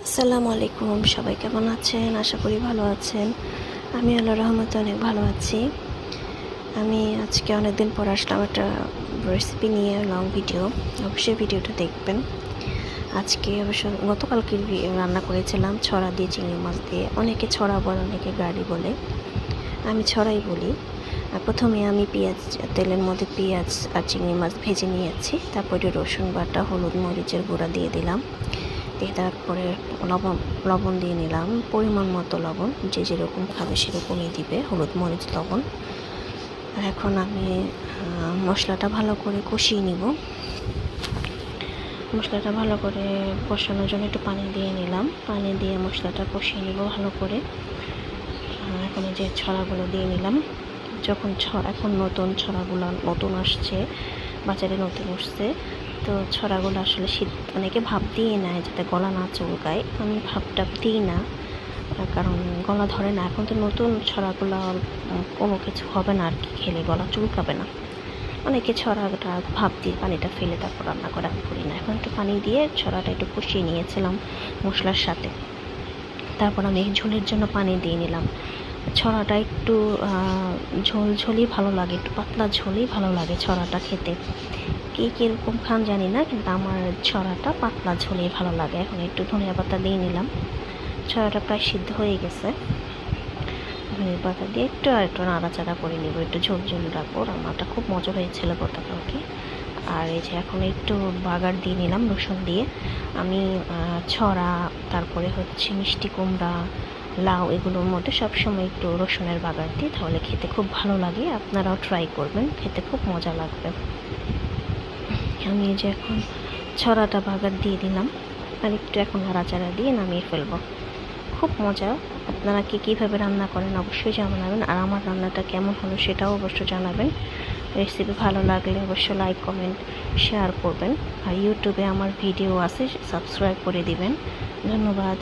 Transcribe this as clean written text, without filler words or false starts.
আসসালামু আলাইকুম, সবাই কেমন আছেন? আশা করি ভালো আছেন। আমি আল্লাহর রহমতে অনেক ভালো আছি। আমি আজকে অনেকদিন পর আসলাম একটা রেসিপি নিয়ে, লং ভিডিও। অবশ্যই ভিডিওটা দেখবেন। আজকে অবশ্য গতকালকে রান্না করেছিলাম ছড়া দিয়ে, চিংড়ি মাছ দিয়ে। অনেকে ছড়া বলে, অনেকে গাড়ি বলে, আমি ছড়াই বলি। প্রথমে আমি তেলের মধ্যে পেঁয়াজ আর চিংড়ি মাছ ভেজে নিয়েছি। তারপরে রসুন বাটা, হলুদ মরিচের গুঁড়া দিয়ে দিলাম। দিয়ে তারপরে লবণ দিয়ে নিলাম, পরিমাণ মতো লবণ, যে যেরকম খাবে সেরকমই দিবে, হলুদ মরিচ লবণ। আর এখন আমি মশলাটা ভালো করে কষিয়ে নিব। মশলাটা ভালো করে কষানোর জন্য একটু পানি দিয়ে নিলাম। পানি দিয়ে মশলাটা কষিয়ে নিব ভালো করে। এখন যে ছড়াগুলো দিয়ে নিলাম। এখন নতুন ছড়াগুলো নতুন আসছে, বাজারে নতুন উঠছে, তো ছড়াগুলো আসলে অনেকে ভাপ দিয়ে নেয় যাতে গলা না চুলকায়। আমি ভাপটা দিই না, কারণ গলা ধরে না। এখন তো নতুন ছড়াগুলো কোনো কিছু হবে না আর কি, খেলে গলা চুলকাবে না। অনেকে ছড়াটা ভাপ দিয়ে পানিটা ফেলে তারপর রান্না করি না। এখন একটু পানি দিয়ে ছড়াটা একটু কষিয়ে নিয়েছিলাম মশলার সাথে। তারপর আমি ঝোলের জন্য পানি দিয়ে নিলাম। ছড়াটা একটু ঝোলঝোলই ভালো লাগে, একটু পাতলা ঝোলই ভালো লাগে ছড়াটা খেতে। কে কীরকম খান জানি না, কিন্তু আমার ছড়াটা পাতলা ঝোলই ভালো লাগে। এখন একটু ধনিয়া পাতা দিয়ে নিলাম। ছড়াটা প্রায় সিদ্ধ হয়ে গেছে। ধনিয়া পাতা দিয়ে একটু নাড়াচাড়া করে নেব, একটু ঝোল ঝোল রাখবো। রান্নাটা খুব মজা হয়েছিল গতকালকে। আর এই যে এখন একটু বাগার দিয়ে নিলাম রসুন দিয়ে। আমি ছড়া, তারপরে মিষ্টি কুমড়া, লাউ, এগুলোর মধ্যে সবসময় একটু রসুনের বাগার দিই, তাহলে খেতে খুব ভালো লাগে। আপনারাও ট্রাই করবেন, খেতে খুব মজা লাগবে। আমি যে এখন ছড়াটা বাগার দিয়ে দিলাম, আর একটু এখন নাড়াচাড়া দিয়ে নামিয়ে ফেলবো। খুব মজা। আপনারা কীভাবে রান্না করেন অবশ্যই জানাবেন, আর আমার রান্নাটা কেমন হলো সেটাও অবশ্যই জানাবেন। রেসিপি ভালো লাগলে অবশ্যই লাইক, কমেন্ট, শেয়ার করবেন। আর ইউটিউবে আমার ভিডিও আছে, সাবস্ক্রাইব করে দিবেন। ধন্যবাদ।